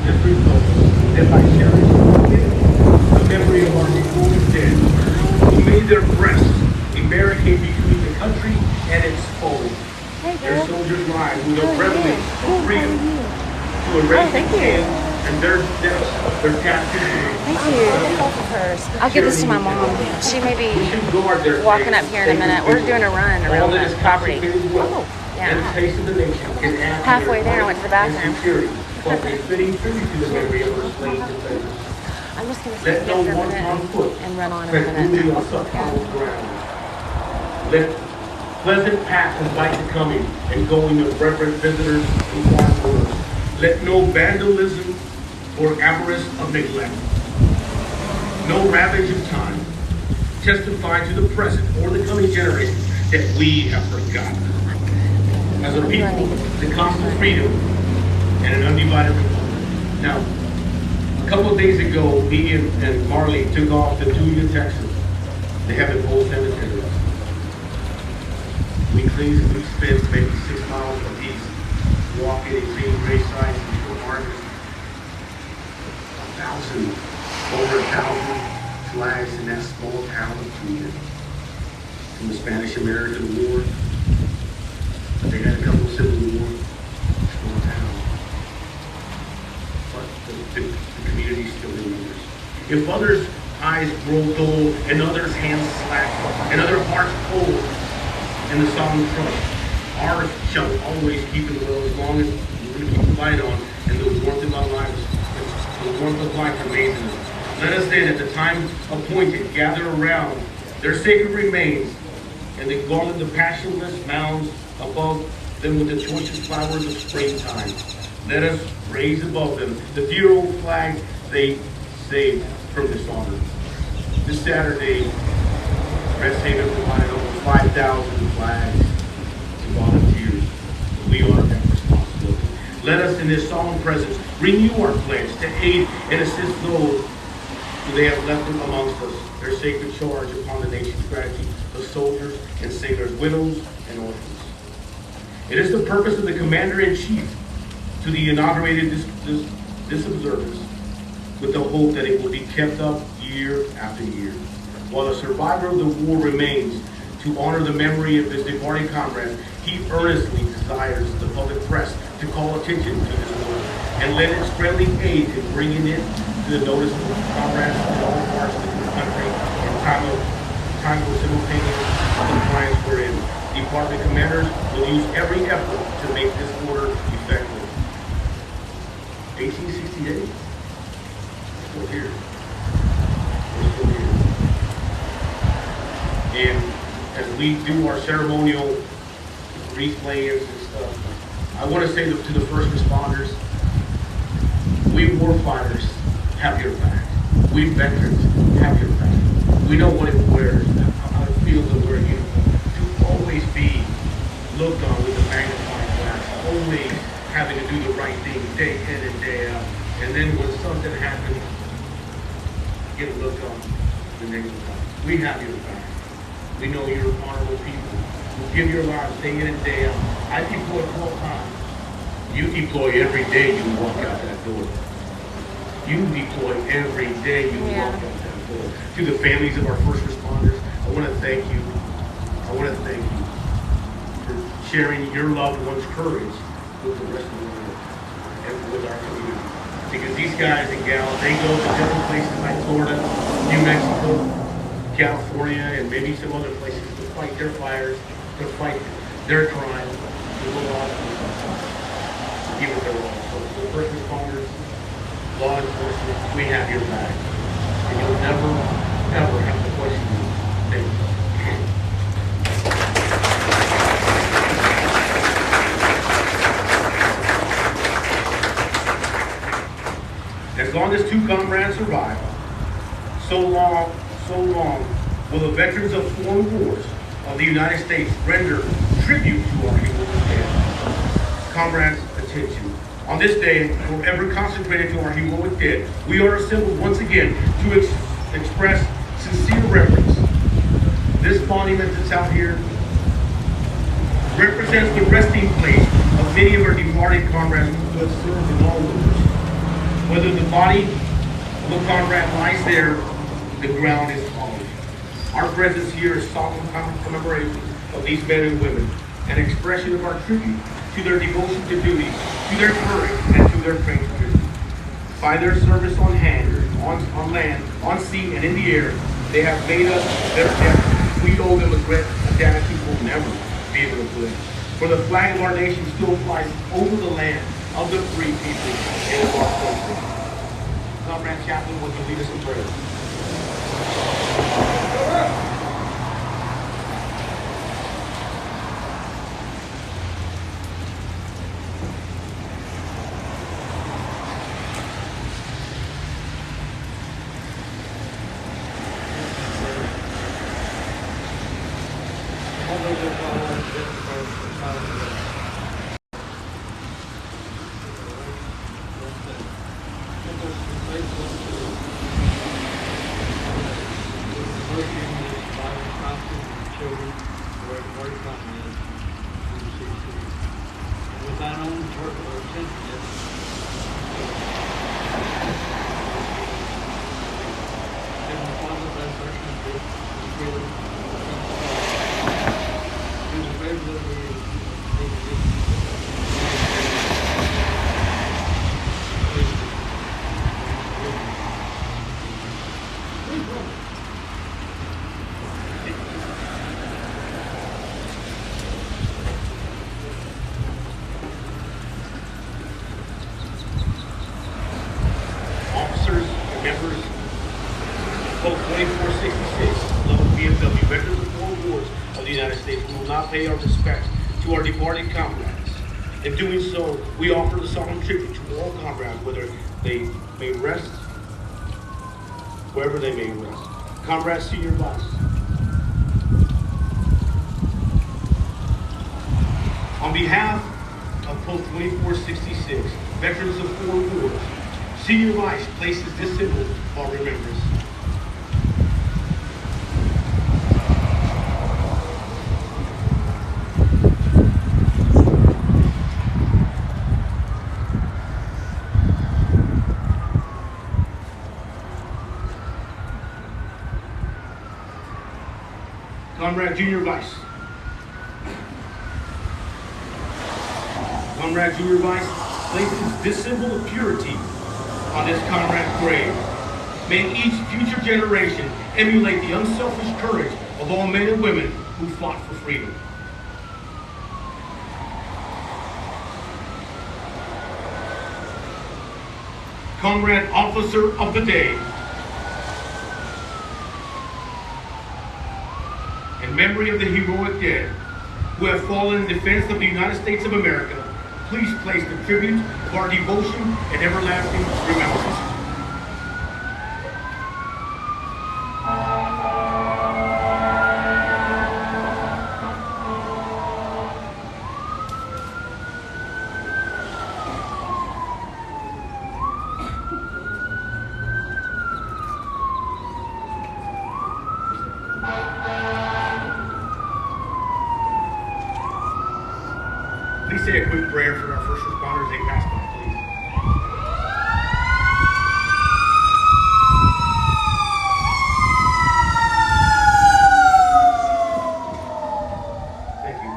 Just resolve that by sharing the memory of our devoted dead, who made their breasts a barricade between the country and its foes. Their soldiers' lives with a reverence for freedom to erase their sins and their deaths, their tattoos. Thank you. Both of hers. I'll give this to my mom. She may be walking up here in a minute. We're doing a run around the property. Oh, yeah. Halfway there, I went to the bathroom. But a fitting tribute to the memory of our slain defenders. I'm just going to Let sit no here for a one on minute foot and run on in tread a rudely minute. on such hallowed ground. Let pleasant paths invite the coming and going of reverent visitors and foreigners. Let no vandalism or avarice of neglect, no ravage of time, testify to the present or the coming generation that we have forgotten. As a people, the constant freedom and an undivided republic. Now, a couple of days ago, me and Marley took off to Tulia, Texas, to Heaven Pole Cemetery. We spent maybe 6 miles from east, walking and seeing grave sites and short markers. Over 1,000 flags in that small town of Tulia. From the Spanish-American War, they had a couple of Civil War, small town. But the community still remembers. If others' eyes grow dull and others' hands slack and other hearts cold in the solemn trust, ours shall always keep it well as long as we're going to keep the light on and the warmth of our lives, the warmth of life remains in us. Let us then, at the time appointed, gather around their sacred remains and the garland of passionless mounds above them with the choicest flowers of springtime. Let us raise above them the dear old flag they saved from dishonor. This Saturday, Rest Haven provided over 5,000 flags to volunteers. We honor that responsibility. Let us, in this solemn presence, renew our pledge to aid and assist those who they have left amongst us. Their sacred charge upon the nation's gratitude of soldiers and sailors, widows and orphans. It is the purpose of the Commander-in-Chief to the inaugurated this observance with the hope that it will be kept up year after year. While a survivor of the war remains to honor the memory of his departing comrade, he earnestly desires the public press to call attention to this war and lend its friendly aid in bringing it to the notice of comrades in all parts of the country in time of simultaneous compliance wherein department commanders will use every effort to make this order effective. 1868, still here. We're still here. And as we do our ceremonial wreath layings and stuff, I want to say to the first responders, we warfighters have your back. We veterans have your back. We know what it wears, how it feels to wear a uniform, to always be looked on with a magnifying glass, always having to do the right thing day in and day out. And then when something happens, get a look on the next time. We have your back. We know you're honorable people who give your lives day in and day out. I deploy 12 times. You deploy every day you walk out that door. You deploy every day you walk out that door. To the families of our first responders, I want to thank you. I want to thank you for sharing your loved ones' courage with the rest of the world and with our community. Because these guys and gals, they go to different places like Florida, New Mexico, California, and maybe some other places to fight their fires, to fight their crime, to go out and give it their all. So the first responders, law enforcement, we have your back. And you'll never, ever have to question things. As long as two comrades survive, so long will the veterans of foreign wars of the United States render tribute to our heroes dead. Comrades, attention. On this day, forever consecrated to our heroic dead, we are assembled once again to express sincere reverence. This monument that's out here represents the resting place of many of our departed comrades who have served in all wars. Whether the body of a comrade lies there, the ground is polished. Our presence here is solemn commemoration of these men and women, an expression of our tribute to their devotion to duty, to their courage, and to their patriotism. By their service on hand, on land, on sea, and in the air, they have made us their debt. We owe them a debt that we'll never be able to pay. For the flag of our nation still flies over the land of the free people and of our country. Comrade Chaplain, would you lead us in prayer? Officers and members, Code 2466, level PV2, veterans of foreign wars of the United States, we will not pay our respects to our departed comrades. In doing so, we offer the solemn tribute to all comrades, whether they may rest, wherever they may rest. Comrades, senior vice. On behalf of Code 2466, veterans of foreign wars, Senior Vice places this symbol for remembrance. Comrade Junior Vice. Comrade Junior Vice places this symbol of purity on this comrade's grave. May each future generation emulate the unselfish courage of all men and women who fought for freedom. Comrade Officer of the Day. In memory of the heroic dead who have fallen in defense of the United States of America, please place the tribute of our devotion and everlasting remembrance. Please say a quick prayer for our first responders. They pass by, please. Thank you.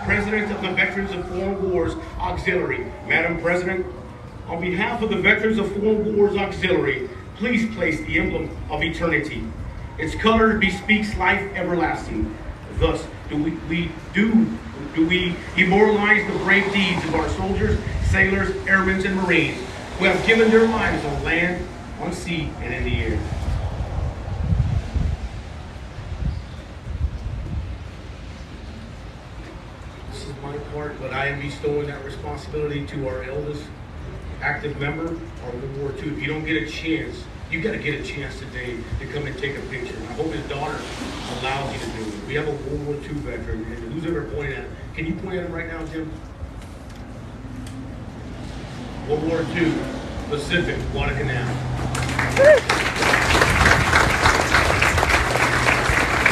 President of the Veterans of Foreign Wars Auxiliary, Madam President, on behalf of the Veterans of Foreign Wars Auxiliary, please place the emblem of eternity. Its color bespeaks life everlasting. Thus, do we immortalize the brave deeds of our soldiers, sailors, airmen, and Marines who have given their lives on land, on sea, and in the air. This is my part, but I am bestowing that responsibility to our eldest active member, our World War II. If you don't get a chance, you got to get a chance today to come and take a picture. I hope his daughter allows you to do it. We have a World War II veteran, and who's ever pointing at? Can you point at him right now, Jim? World War II, Pacific, Guadalcanal.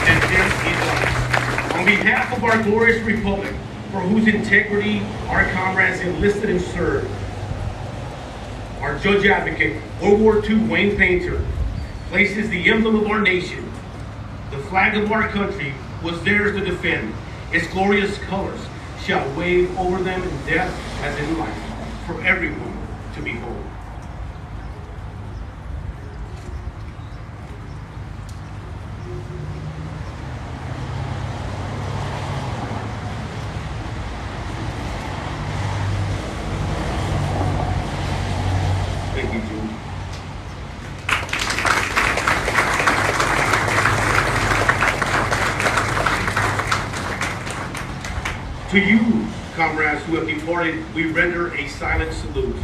And Jim, he's like, on behalf of our glorious republic, for whose integrity our comrades enlisted and served, our judge advocate, World War II Wayne Painter, places the emblem of our nation, the flag of our country, was theirs to defend. Its glorious colors shall wave over them in death as in life, for everyone to behold. Thank you, Jim. To you, comrades who have departed, we render a silent salute.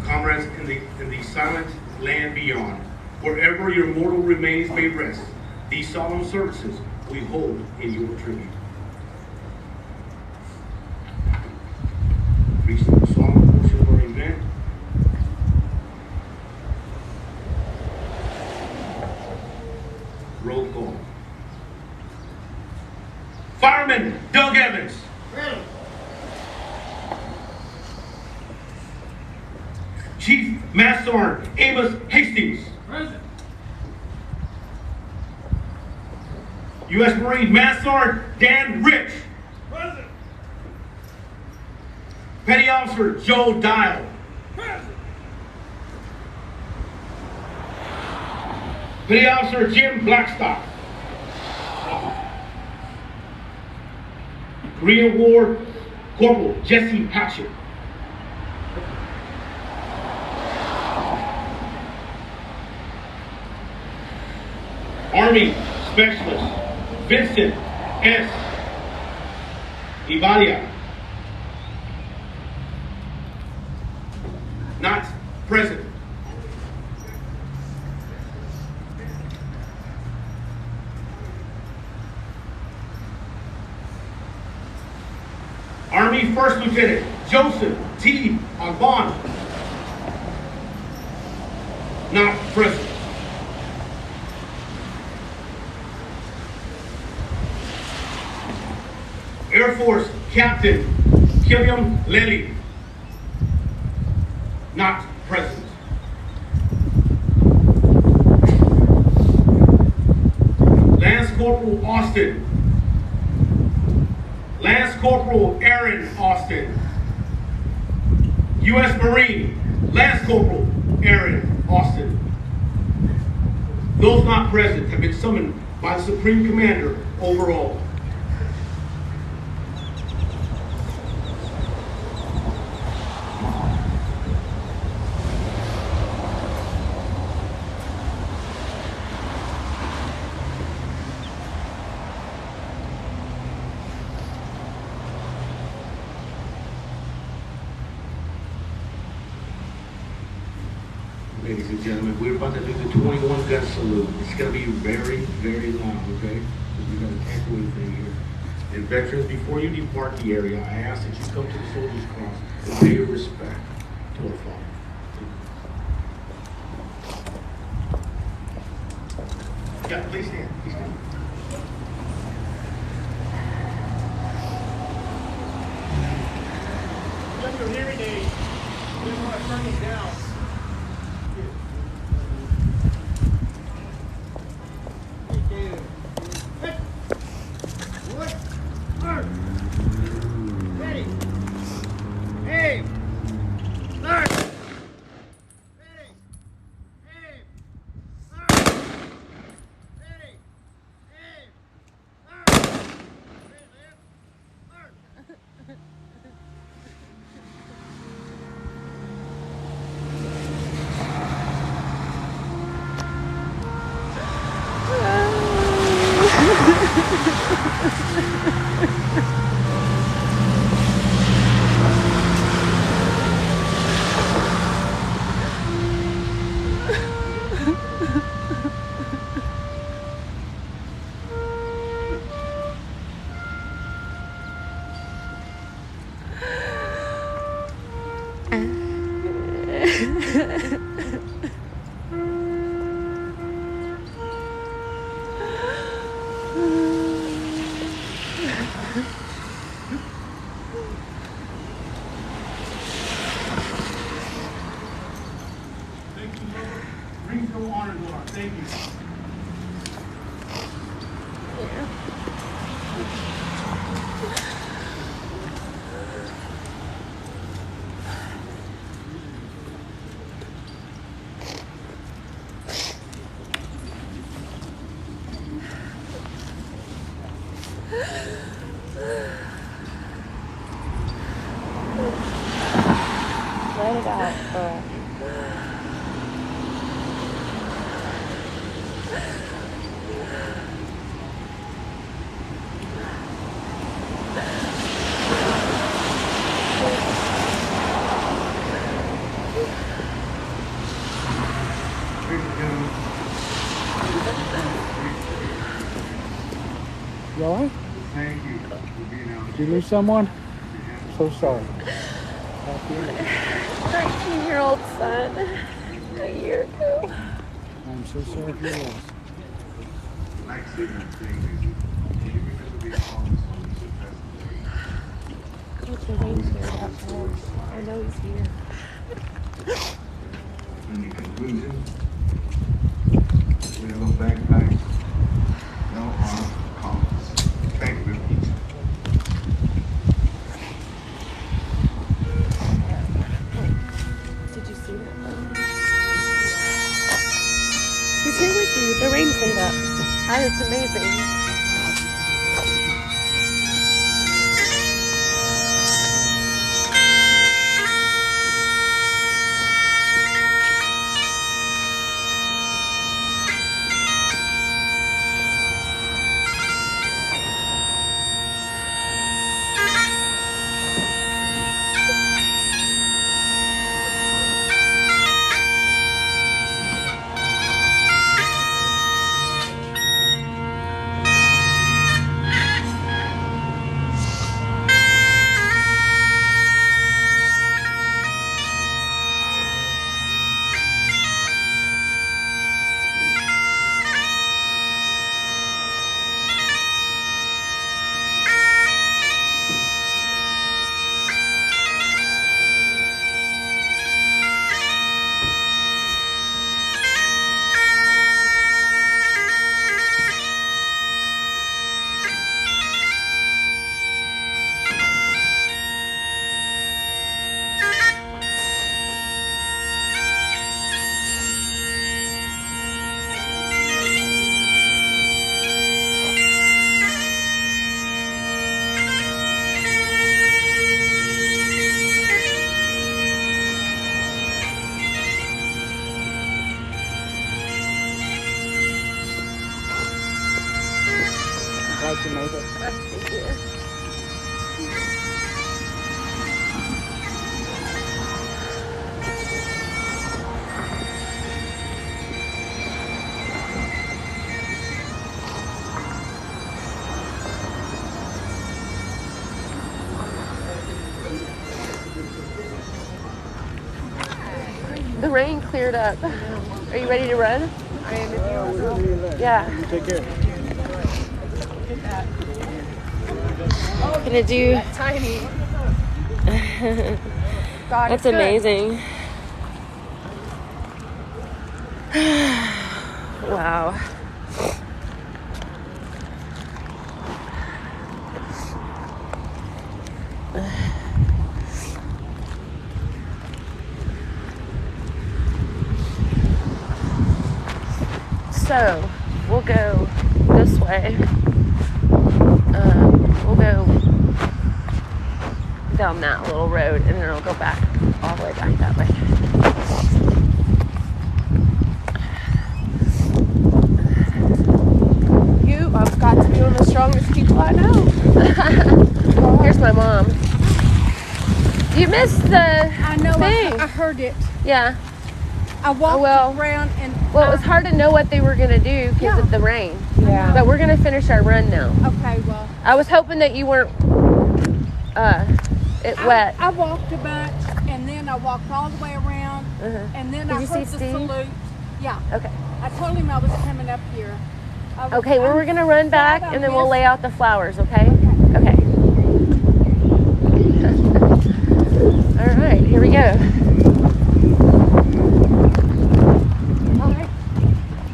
Comrades in the silent land beyond, wherever your mortal remains may rest, these solemn services we hold in your tribute. Reach the solemn portion of our event. Roll call. Fireman Doug Evans. Ready. Chief Master Sergeant Amos Hastings. Present. U.S. Marine Master Sergeant Dan Rich. Present. Petty Officer Joe Dial. Present. Petty Officer Jim Blackstock. Korean War Corporal Jesse Hatchett. Army Specialist Vincent S. Ibadia. Not present. Army First Lieutenant Joseph T. Agbon. Not present. Air Force Captain Killiam Lely. Not present. Lance Corporal Austin. Lance Corporal Aaron Austin. U.S. Marine Lance Corporal Aaron Austin. Those not present have been summoned by the Supreme Commander over all. Ladies and gentlemen, we're about to do the 21 gun salute. It's going to be very, very long, okay? Because we're going to tackle everything here. And veterans, before you depart the area, I ask that you come to the Soldier's Cross and pay your respect to our fallen. Yeah, please stand. Please stand. Just your hearing aid. You just want to turn it down. Ready. Aim. Start. Ready. Aim. Start. Ready. Aim. Start. Ready, left. Start. Thank you, Lord. Brings no honor, Lord. Thank you. Let it out, girl. You all right? Thank you for being out. Did you lose someone? So sorry. 19-year-old son a year ago. I'm so sorry for your loss. Like Sigmund saying, can you remember being promised on this Look, the rain's here up there. I know he's here. In conclusion, we have a backpack, no armed columns. Thank you, Pete. Did you see that? He's here with you. The rain cleaned up. It's amazing. Glad you made it. Thank you. The rain cleared up. Are you ready to run? I am. Yeah. You take care. Gonna do. Tiny. God, That's amazing. Wow. So, we'll go this way. We'll go down that little road and then it'll go back all the way back that way. You have got to be one of the strongest people I know. Here's my mom. You missed the I know. thing. I heard it. Yeah. I walked well- around and. Well, it was hard to know what they were going to do because Yeah. of the rain. Yeah. But we're going to finish our run now. Okay, well. I was hoping that you weren't wet. I walked a bunch and then I walked all the way around and then Did I you heard see the Steve? salute. Yeah. Okay. I told him I was coming up here. Okay, well, we're going to run back glad I and then we'll missed- lay out the flowers, okay? Okay. Okay. All right, here we go.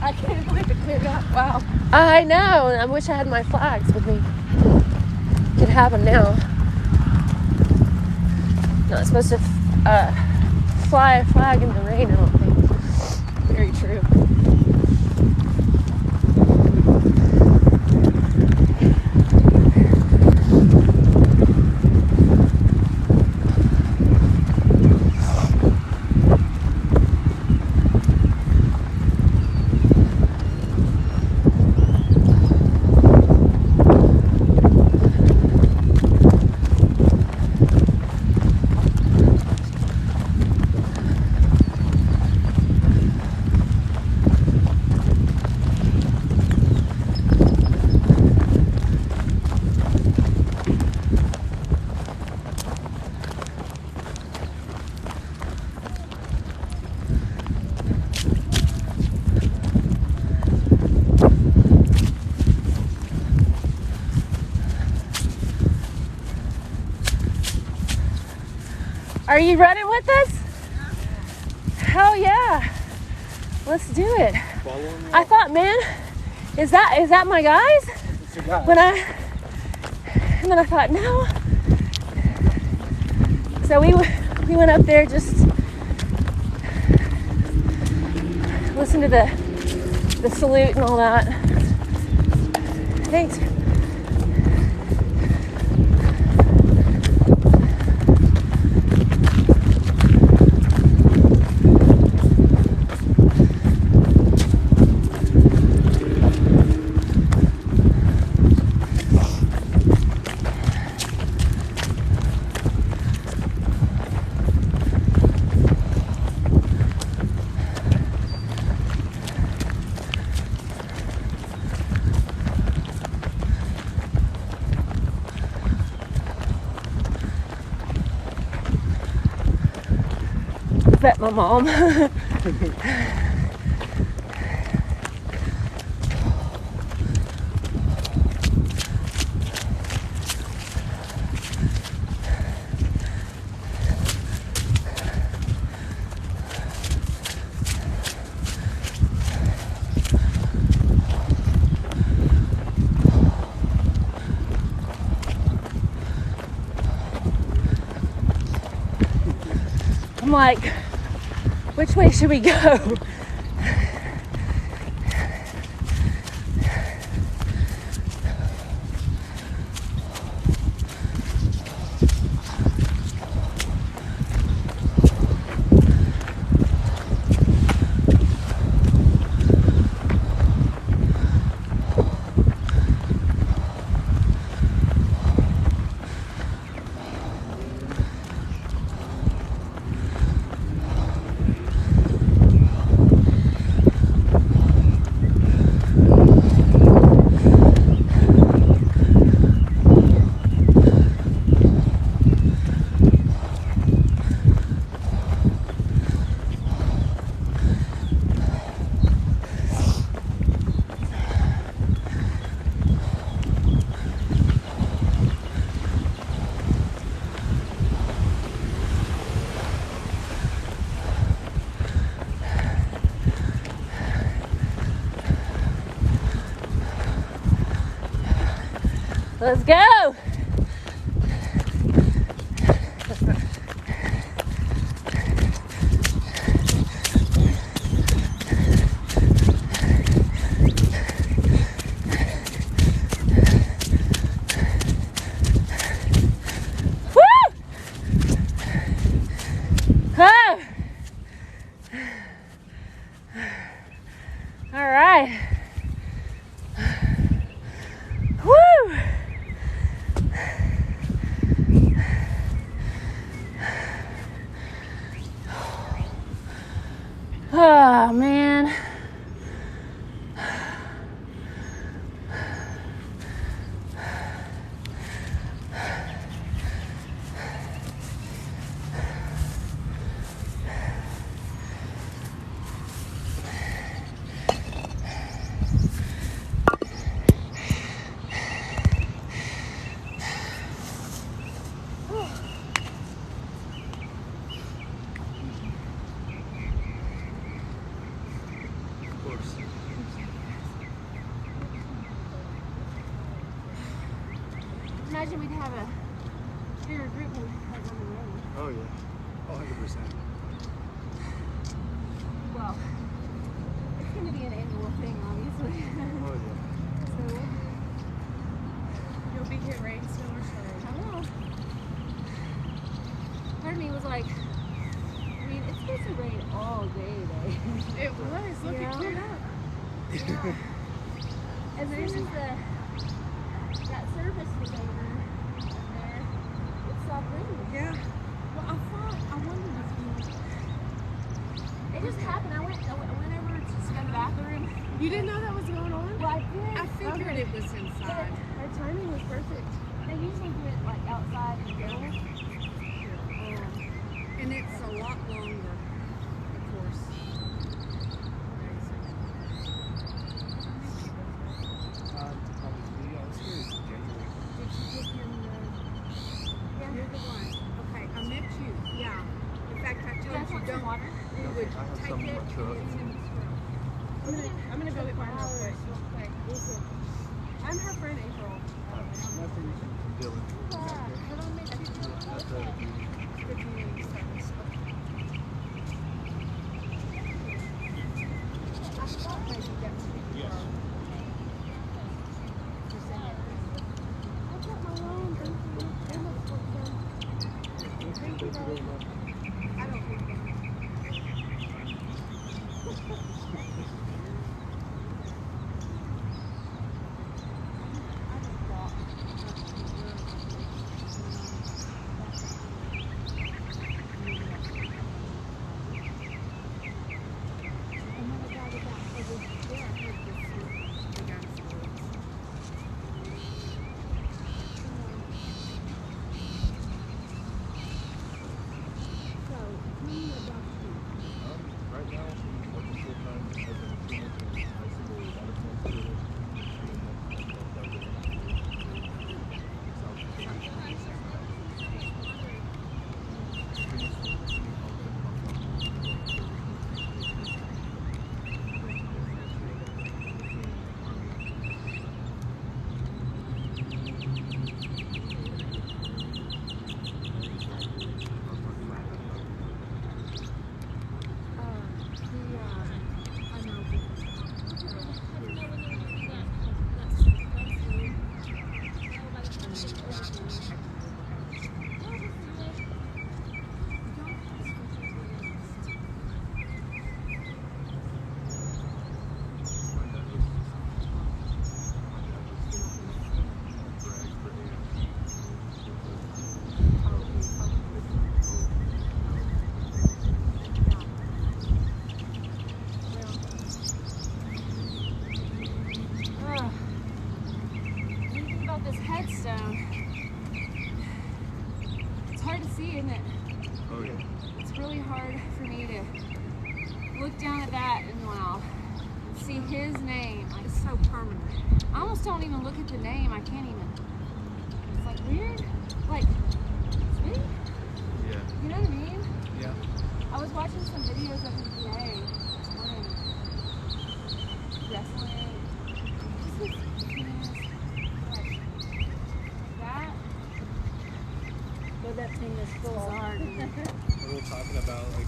I can't believe it cleared up. Wow. I know. I wish I had my flags with me. Could have them now. Not supposed to fly a flag in the rain, I don't think. Very true. Are you running with us? Hell yeah. Let's do it. I thought, man, is that my guys? It's a guy. And then I thought, no. So we went up there, just listened to the salute and all that. Thanks. Bet my mom. I'm like, which way should we go? Let's go. All right. Woo! imagine we'd have a bigger group when we had on the road. Oh yeah. 100%. Well, it's going to be an annual thing, obviously. Oh yeah. So, You'll be here rain, snow, or shine. I don't know. Part of me was like, I mean, it's supposed to rain all day today. It was. Look, Yeah. it cleared up. As soon as that service was over there, it stopped raining. Yeah. Well, I wondered if you. It just happened. I went over to just go to the bathroom. You didn't know that was going on? Well, I did. I figured it was But inside. our timing was perfect. They usually do it like outside in the middle. And it's a lot longer, of course. Probably, I was here in January. Did you give him the... You're the one. Okay, I met you. Yeah. In fact, I You told guys you want some don't... water? We would I have take some in it my and truck. it's in the truck. I'm gonna go get mine real quick. I'm her friend April. Nothing from Dylan. But I'll make you feel That's good community service. I thought maybe that was Yes. I've got my own. Thank you. And it's for them. Thank you very much. I don't think that. Right now, I'm working full time as a mechanic in high school out of North Dakota. This headstone. It's hard to see, isn't it? Oh yeah. It's really hard for me to look down at that and wow, see his name. Like, It's so permanent. I almost don't even look at the name. I can't even. It's like weird. Like, Smitty? Yeah. You know what I mean? Yeah. I was watching some videos of him today. This morning. Wrestling. Just his fitness. That. But that thing is full. Bizarre, dude. We were talking about, like,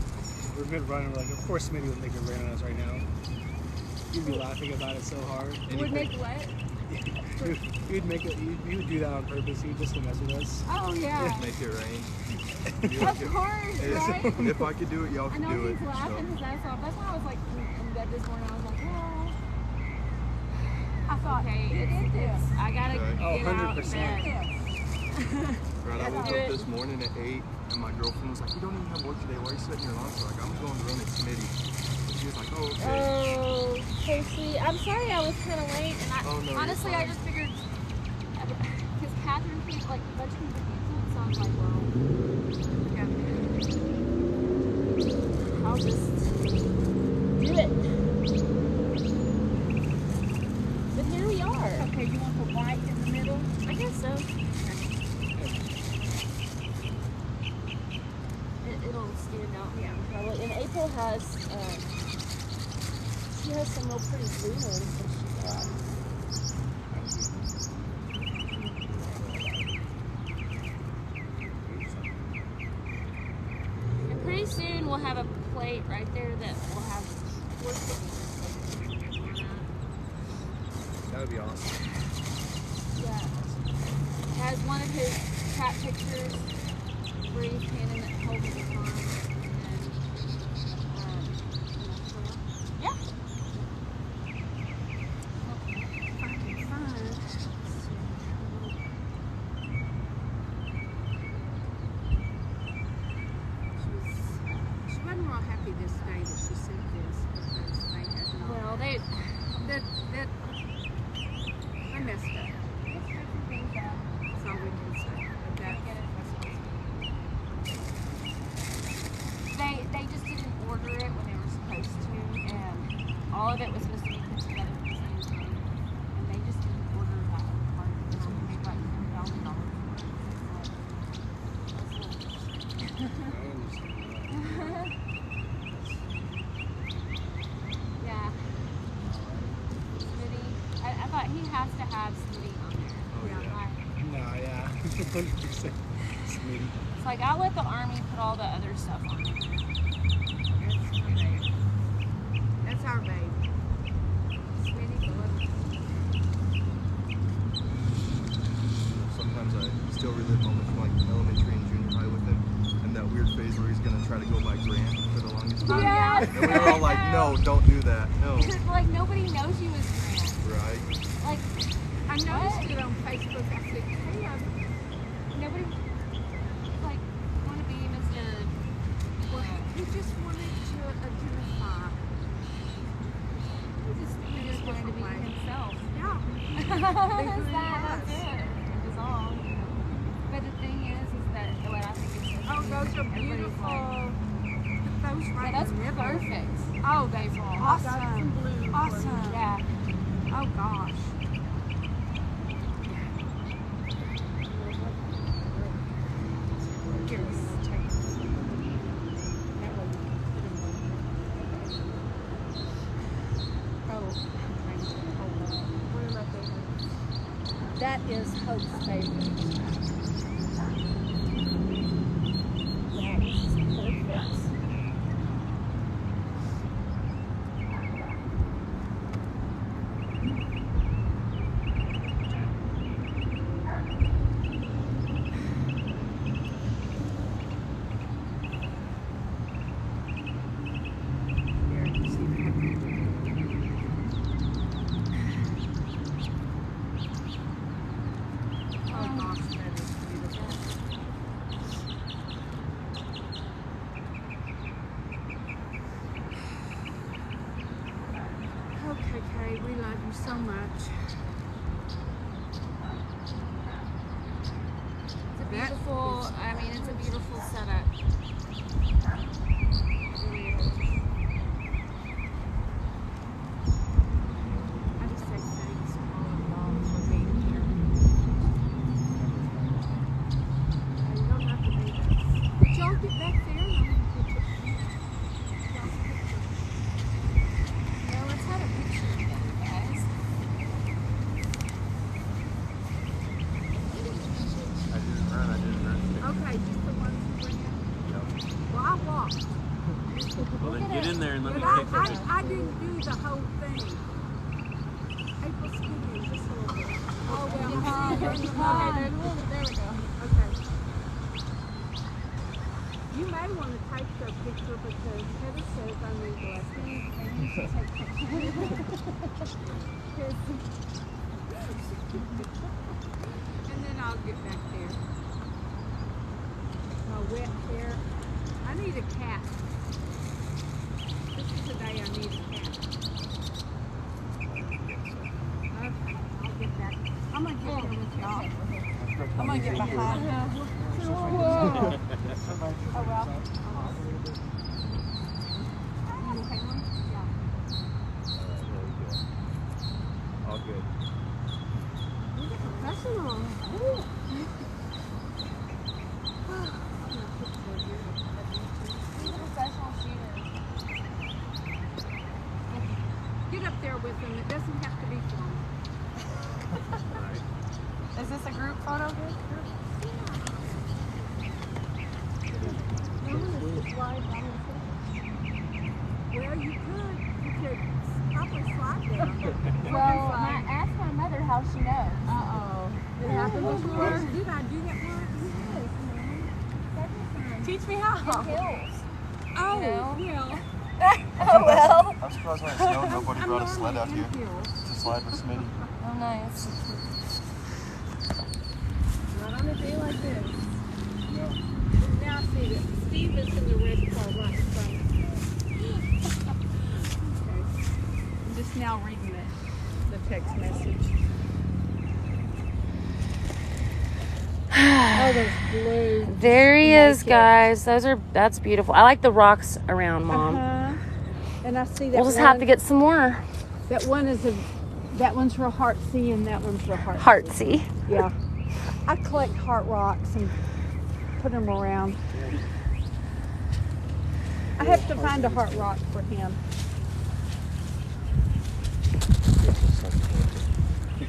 we've been running, we're like, of course Smitty would make it rain on us right now. He'd be laughing about it so hard. And Would make what? he would do that on purpose. He'd just to mess with us. Oh, yeah. Make it rain. Of course, right? If I could do it, y'all I could know do it. he's laughing his ass off. That's why I was like in bed this morning. I was like, well, I thought, okay, I gotta Okay. Oh, get out of 100%. bed. Right, I Let's woke do up it. this morning at 8, and my girlfriend was like, "You don't even have work today. Why are you setting your alarm?" So like, I'm going to run at Smitty. And she was like, "Oh, okay." Oh, so sweet. I'm sorry I was kind of late, and Oh, no, you're honestly, I fine. just figured because Catherine keeps like a bunch of people canceled, so I was like, well, yeah, I'll just do it. But here we are. Okay, you want the white in the middle? I guess so. It'll stand out. Yeah, probably. And April has, she has some real pretty blue ones that she got. will have a plate right there that will have. That would be awesome. Yeah. It has one of his cat pictures where he's standing at holding the farm. Yeah. She wasn't real happy this day that she sent this because they had not. Well, they messed up. That's all we can say. But they just didn't order it when they were supposed to, and all of it was supposed to be put together at the same time, and they just didn't order that part. So we made like $10,000 Yeah. Smitty. I thought he has to have Smitty on there. Oh, yeah. No, yeah. 100% Smitty. It's like I'll let the army put all the other stuff on there. that's our baby. Smitty, Sometimes I still relive moments from like elementary and junior high with him, and that weird phase where he's gonna try to go by Grant for the longest time. Yeah. And we were all like, no, don't do that. No. Because like nobody knows you as Grant. Right. Like I noticed it on Facebook. I said, hey, nobody like want to be Mr. he just wanted to identify. He just wanted to be himself. Yeah. That's it. That's all. But the thing is that what I think is Oh, those are beautiful. Those Yeah, right that's in the middle. perfect. Oh, they're awesome. Awesome. Yeah. Oh, gosh. That is Hope's favorite. That is perfect. Oh, gosh, that is beautiful. Okay, Kay, we love you so much. It's a beautiful, I mean, it's a beautiful setup. I just say thanks to all of y'all for being here. You don't have to be there. But y'all get back there and I'm going to put y'all's picture. Yeah, let's have a picture together, guys. I didn't run. Okay, just the ones you bring in. Well, I walked. Well, then get in there and let But me take pictures. I didn't do the whole thing. April Smitty is just a little bit. Oh, well, there we go. Okay. You may want to take the picture because Heather says I need blessings and you should take pictures. And then I'll get back there. My wet hair. I need a cat. This is the day I need a cat. Okay, I'll get back. I'm going to get here with y'all. I'm gonna get behind him. Oh, well. You okay, Mom? Yeah. All good. You're a professional. Ooh. He's a professional shooter. Get up there with him. It doesn't have to be fun. Is this a group photo? Yeah. how she knows. Uh-oh. It happened before? Did I do that once? Teach me how. Hills. Oh, well. Oh, well. I'm surprised when it snowed, nobody brought a sled out here Hills. to slide with Smitty. Oh, nice. Not on a day like this. No. Now I see that Steve is in the red car right in front of me. Okay. I'm just now reading the text message. Oh, those blue. There he is, Naked. guys. That's beautiful. I like the rocks around, Mom. And I see that We'll just have to get some more that one's real heartsy and that one's real heartsy. heartsy. Yeah. I collect heart rocks and put them around. I have to find a heart rock for him.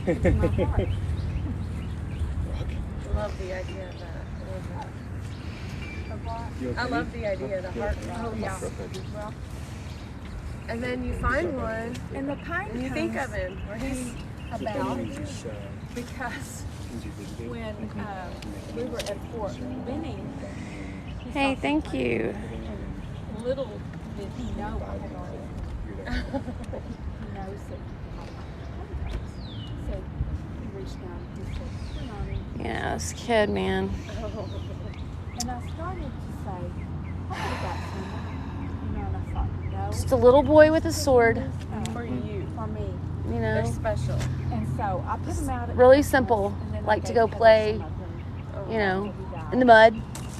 It's my heart. I love the idea of that. I love the idea of the heart rock. Oh, yeah. Well, and then you find one, And the kind and you think of him, or he's about because when we were at Fort Benning, he Hey, saw thank something, you. and little did he know I had already. He knows that. So he reached down and he said, "Turn on me." Yeah, this kid, man. And I started to say, I could have got some. And I thought, no. Just a little boy with a sword, for you. For me. you They're know. special. And so I put them out at Really Christmas, simple, and then I like to gave go Heather play, some of them You know, after he died. in the mud,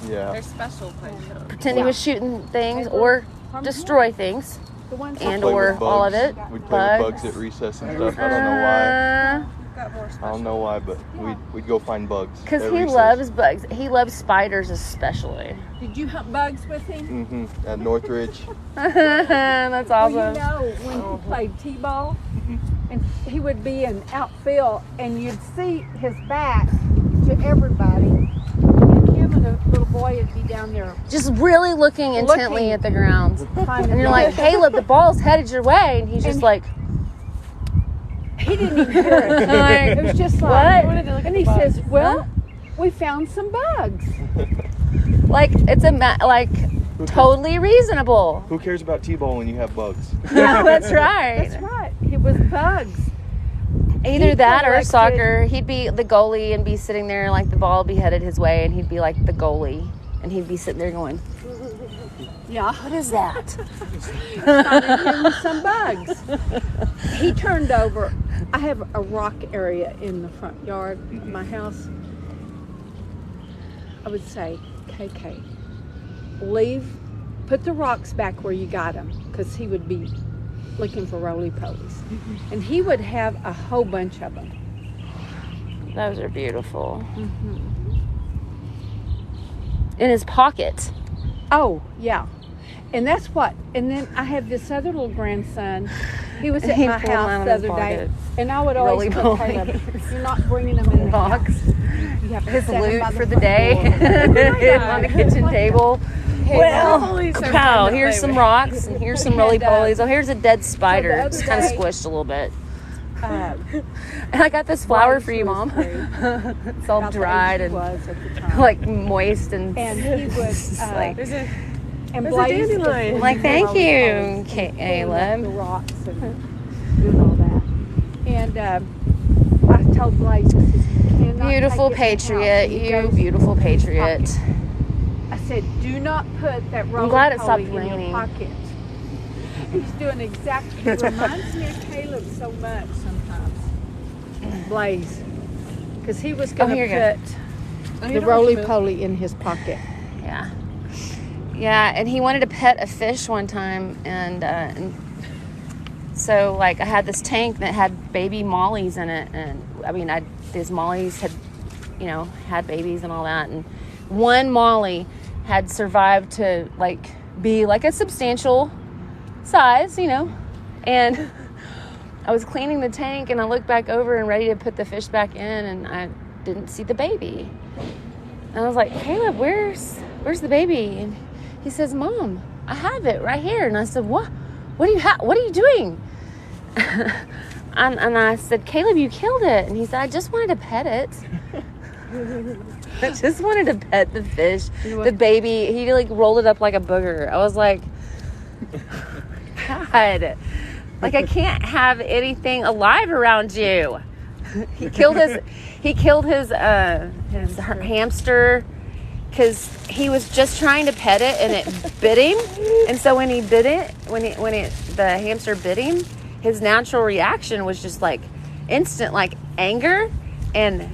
Yeah. They're special playing. pretend he was shooting things They were or from destroy him. things, The ones and Play or with all of bugs. it. We'd play with Bugs. bugs at recess and stuff. I don't know why. Got more I special. don't know why, but we'd go find bugs. Because at he recess. loves bugs. He loves spiders especially. Did you hunt bugs with him? At Northridge. That's Well, awesome. you know, when he played t-ball, and he would be in outfield, and you'd see his back to everybody, and him and a little boy would be down there Just really looking intently Looking. at the ground. finding And you're like, bugs. Caleb, the ball's headed your way. And he's just And- like, He didn't even hear it. Like, It was just what? like, wanted to look at and the he bugs. says, well, we found some bugs. like it's totally reasonable. Who cares about T-ball when you have bugs? Yeah, that's right. That's right. It was bugs. Either He that or collected- soccer. He'd be the goalie and be sitting there like the ball would be headed his way, and he'd be like the goalie, and he'd be sitting there going, Yeah. "What is that?" Finding him some bugs. He turned over. I have a rock area in the front yard of my house. I would say, KK, put the rocks back where you got them, because he would be looking for roly-polies. And he would have a whole bunch of them. Those are beautiful. In his pocket. Oh, yeah. And that's what, and then I have this other little grandson. He was at He my pulled mine house out the of his other day, pocket. and I would always tell Roly-polies. Caleb, you're not bringing them in the Box. house. You have to His set 'em loot by for the front day door. on the kitchen table. Well, kapow, here's some rocks and here's some roly-polies. Oh, here's a dead spider. other It's kind of day- squished a little bit. And I got this flower for you, Mom. It's all dried and was at the time. like moist and And he would, like, There's a and there's a Blaze dandelion. was like, thank you, pulling up the Caleb. rocks and doing all that. And I told Blaze, I said, "You cannot Beautiful take it in the house." patriot, And he you goes, beautiful patriot. I said, do not put that I'm glad it stopped roly-poly in raining. your pocket. He's doing exactly, it reminds me of Caleb so much sometimes. Blaze. Because he was going here to you go. put the roly-poly in his pocket. Yeah. Yeah, and he wanted to pet a fish one time, and so like I had this tank that had baby mollies in it, and I mean these mollies had, had babies and all that, and one molly had survived to like be like a substantial size, and I was cleaning the tank and I looked back over and ready to put the fish back in, and I didn't see the baby. And I was like, Caleb, where's the baby? And he says, Mom, I have it right here. And I said, what? What are you doing? and I said, Caleb, you killed it. And he said, I just wanted to pet it. I just wanted to pet the fish, the baby. He like rolled it up like a booger. I was like, God, like I can't have anything alive around you. He killed his hamster because he was just trying to pet it and it bit him. And so when he bit it, the hamster bit him, his natural reaction was just like instant, like anger and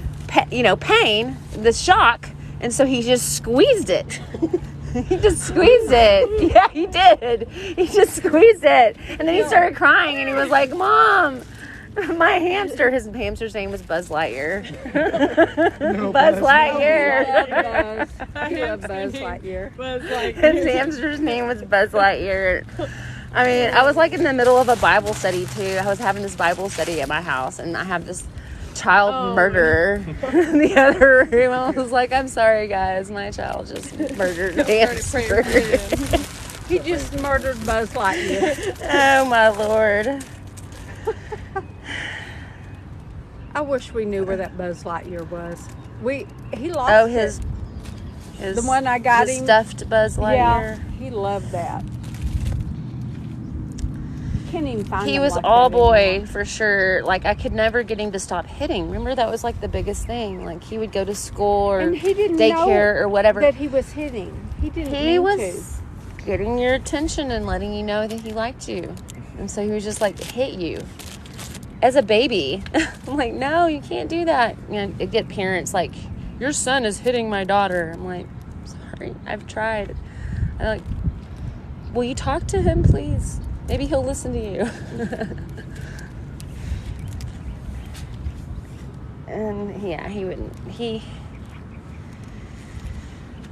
pain, the shock. And so he just squeezed it. He just squeezed it. Yeah, he did. He just squeezed it. And then he started crying and he was like, Mom, my hamster. His hamster's name was Buzz Lightyear. Buzz Lightyear. I love Buzz Lightyear. His hamster's name was Buzz Lightyear. I mean, I was like in the middle of a Bible study too. I was having this Bible study at my house and I have this child murderer in the other room. I was like, I'm sorry guys, my child just murdered a hamster. He just murdered Buzz Lightyear. Oh my Lord. I wish we knew where that Buzz Lightyear was. He lost his the one I got him. Stuffed Buzz Lightyear. Yeah, he loved that. Can't even find He him was like all that boy anymore. for sure. Like I could never get him to stop hitting. Remember that was like the biggest thing. Like he would go to school or And he didn't daycare know or whatever. that he was hitting. He didn't. He mean was getting your attention and letting you know that he liked you. And so he was just like hit you as a baby. I'm like, no, you can't do that. You know, get parents like, your son is hitting my daughter. I'm like, sorry, I've tried. I'm like, will you talk to him, please? Maybe he'll listen to you. And yeah, he wouldn't.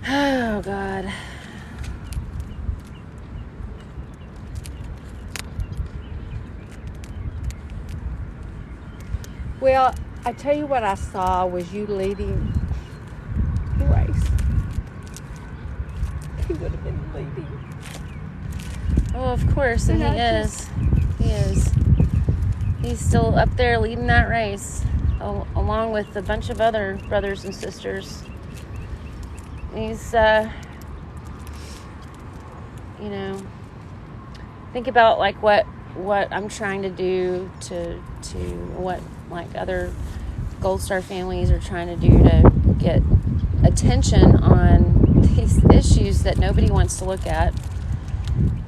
Oh God. Well, I tell you what I saw was you leading the race. He would have been leading. Oh, of course, and he is. He is. He's still up there leading that race, along with a bunch of other brothers and sisters. He's, think about like what I'm trying to do to what like other Gold Star families are trying to do to get attention on these issues that nobody wants to look at.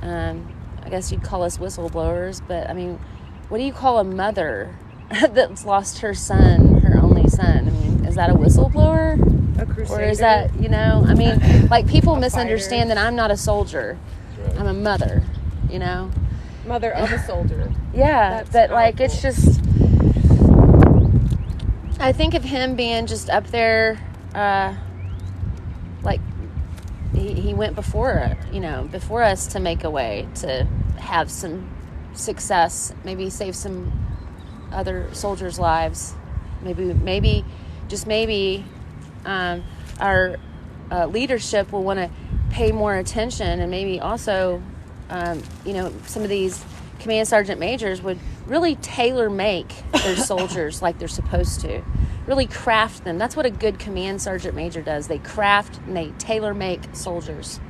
I guess you'd call us whistleblowers, but I mean, what do you call a mother that's lost her son, her only son? I mean, is that a whistleblower? A crusader. Or is that, I mean, like people misunderstand that I'm not a soldier. I'm a mother, Mother of a soldier. Yeah, That's but like powerful. it's just, I think of him being just up there, like he went before us to make a way to have some success, maybe save some other soldiers' lives, maybe our leadership will want to pay more attention, and maybe also some of these command sergeant majors would really tailor make their soldiers like they're supposed to, really craft them. That's what a good command sergeant major does. They craft and they tailor make soldiers,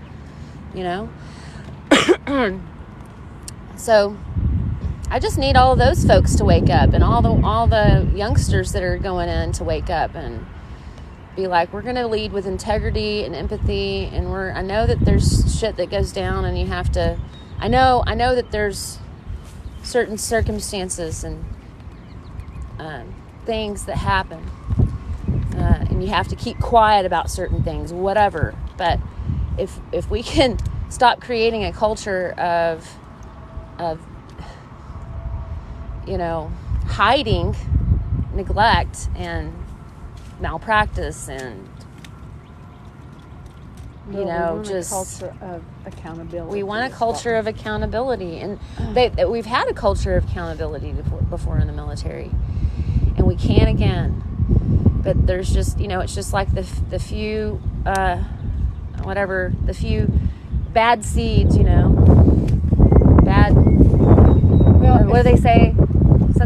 So I just need all of those folks to wake up, and all the youngsters that are going in to wake up and be like, we're going to lead with integrity and empathy, and I know that there's shit that goes down, and you have to, I know that there's certain circumstances and things that happen, and you have to keep quiet about certain things, whatever. But if we can stop creating a culture of hiding, neglect, and malpractice, and just a culture of accountability. We want a culture of accountability, and we've had a culture of accountability before in the military, and we can again. But there's just, it's just like the few, the few bad seeds, bad. Well, what do they say?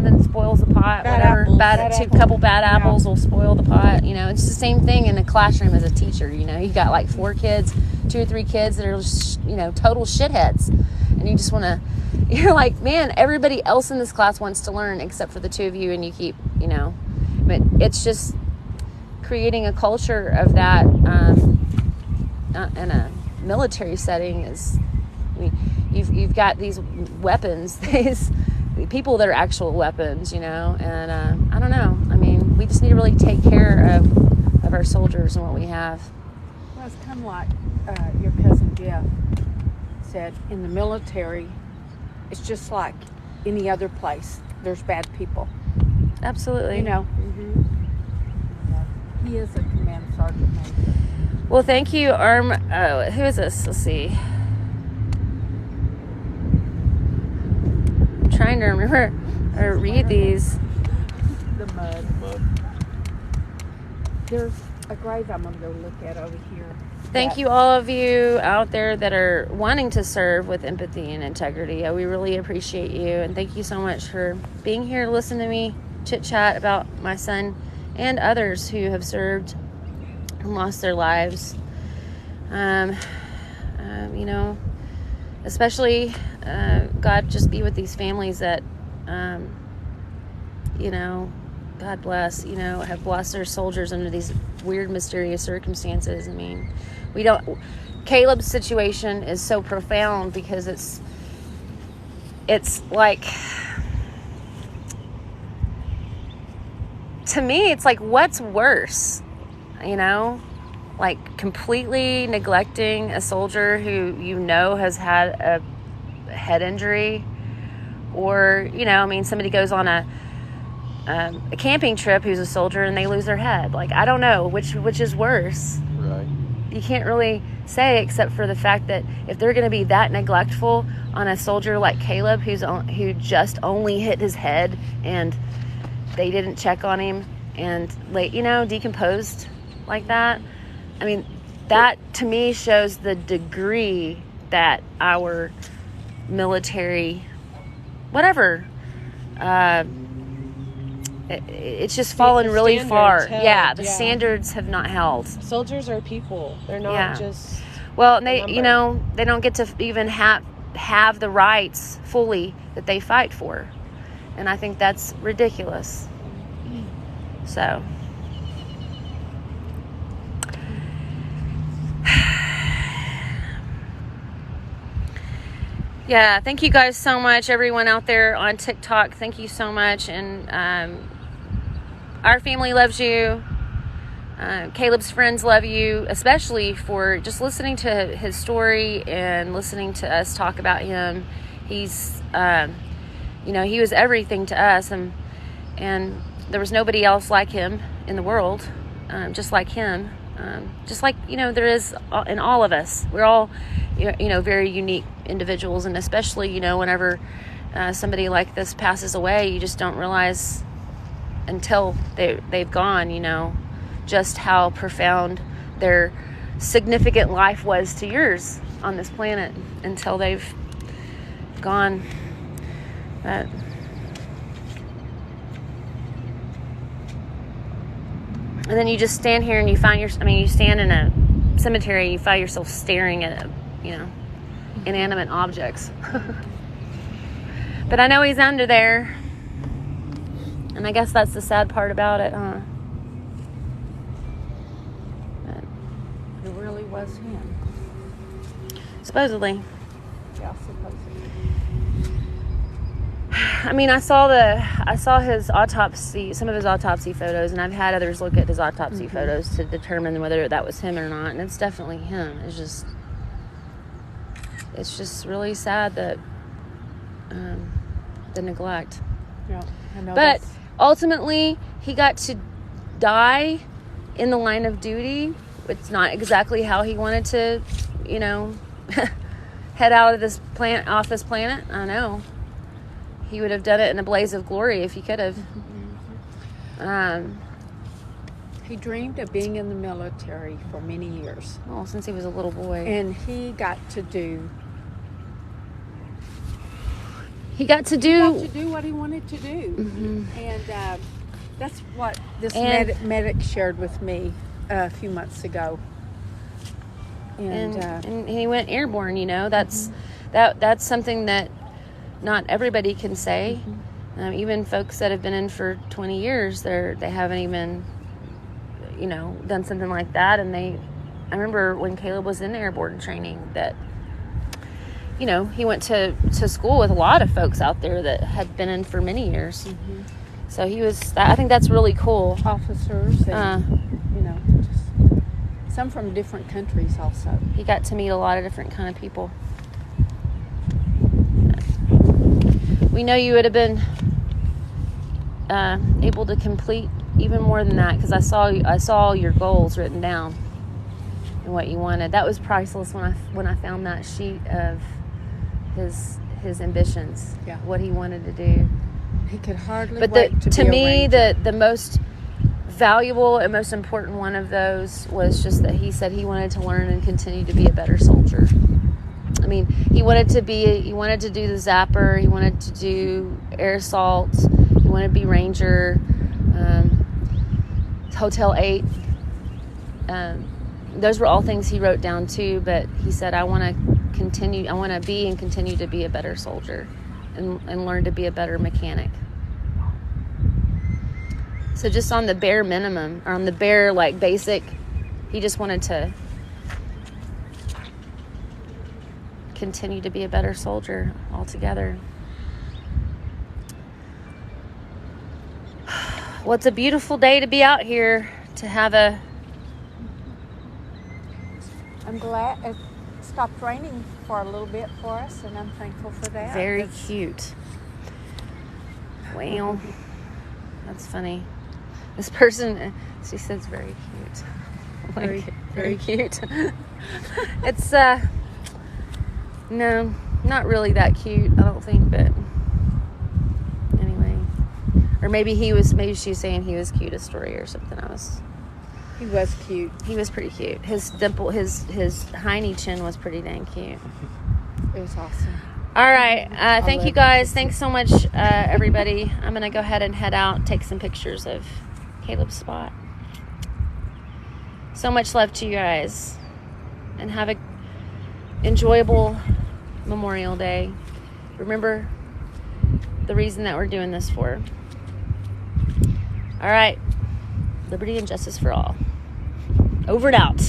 something spoils the pot, Bad whatever. apples. Couple bad Yeah. apples will spoil the pot. You know, it's the same thing in a classroom as a teacher. You know, you got like 4 kids, 2 or 3 kids that are, you know, total shitheads. And you just want to, you're like, man, everybody else in this class wants to learn except for the 2 of you, and you keep, you know. But it's just creating a culture of that in a military setting is, I mean, you've got these weapons, these people that are actual weapons, you know, and I don't know. I mean, we just need to really take care of our soldiers and what we have. Well, it's kind of like your cousin Jeff said, in the military, it's just like any other place. There's bad people. Absolutely. You know. He is a command sergeant major. Well, thank you, who is this? Let's see. I'm trying to remember or read these. The mud. There's a grave I'm going to go look at over here. Thank you, all of you out there that are wanting to serve with empathy and integrity. We really appreciate you, and thank you so much for being here to listen to me chit-chat about my son and others who have served and lost their lives. You know, especially God just be with these families that, you know, God bless, you know, have lost their soldiers under these weird, mysterious circumstances. I mean, Caleb's situation is so profound because it's like, to me, it's like, what's worse, you know? Like, completely neglecting a soldier who you know has had a head injury, or, you know, I mean, somebody goes on a camping trip who's a soldier and they lose their head. Like, I don't know which is worse. Right. You can't really say, except for the fact that if they're going to be that neglectful on a soldier like Caleb, who just only hit his head and they didn't check on him and, you know, decomposed like that. I mean, that to me shows the degree that our military, whatever, it's just fallen really far. The standards have not held. Soldiers are people. They're not just. Well, and they, you know, they don't get to even have the rights fully that they fight for, and I think that's ridiculous. So. Yeah, thank you guys so much, everyone out there on TikTok. Thank you so much, and our family loves you. Caleb's friends love you, especially for just listening to his story and listening to us talk about him. He's, you know, he was everything to us, and there was nobody else like him in the world, just like him. Just like, you know, there is in all of us. We're all, you know, very unique individuals, and especially, you know, whenever somebody like this passes away, you just don't realize until they've gone, you know, just how profound their significant life was to yours on this planet until they've gone. But and then you just stand here and you find you stand in a cemetery and you find yourself staring at, you know, inanimate objects. But I know he's under there. And I guess that's the sad part about it, huh? But It really was him. supposedly. Yeah, supposedly. I mean, I saw his autopsy, some of his autopsy photos, and I've had others look at his autopsy photos to determine whether that was him or not, and it's definitely him. It's just really sad that the neglect. Yeah, I know. But ultimately, he got to die in the line of duty. It's not exactly how he wanted to, you know, head out of this off this planet. I know. He would have done it in a blaze of glory if he could have. He dreamed of being in the military for many years. Well, since he was a little boy. And he got to do he got to He got do. to do what he wanted to do. Mhm. And that's what this And- medic shared with me a few months ago. And he went airborne. You know, that's something that not everybody can say. Even folks that have been in for 20 years, they haven't even, you know, done something like that. And I remember when Caleb was in airborne training that, you know, he went to school with a lot of folks out there that had been in for many years. So I think that's really cool. Officers and, you know, just some from different countries also. He got to meet a lot of different kind of people. We know you would have been able to complete even more than that, because I saw your goals written down and what you wanted. That was priceless when I found that sheet of his ambitions, what he wanted to do. He could hardly But wait to to be a me, ranger. the most valuable and most important one of those was just that he said he wanted to learn and continue to be a better soldier. I mean, he wanted to do the zapper, he wanted to do air assault, he wanted to be ranger, Hotel 8. Those were all things he wrote down too, but he said, I want to be and continue to be a better soldier and learn to be a better mechanic. So just on the bare minimum, or on the bare, like, basic, he just wanted to continue to be a better soldier altogether. Well, it's a beautiful day to be out here, to have I'm glad it stopped raining for a little bit for us, and I'm thankful for that. very cute. Well, that's funny. This person, she says very cute. Very, Very cute. It's, no, not really that cute, I don't think, but anyway. Or maybe she's saying he was cute, a story or something. He was cute. He was pretty cute. His dimple, his hiney chin was pretty dang cute. It was awesome. All right. Thank you love guys. Thanks so much, everybody. I'm going to go ahead and head out, take some pictures of Caleb's spot. So much love to you guys. And have a enjoyable Memorial Day. Remember the reason that we're doing this for. All right. Liberty and justice for all. Over and out.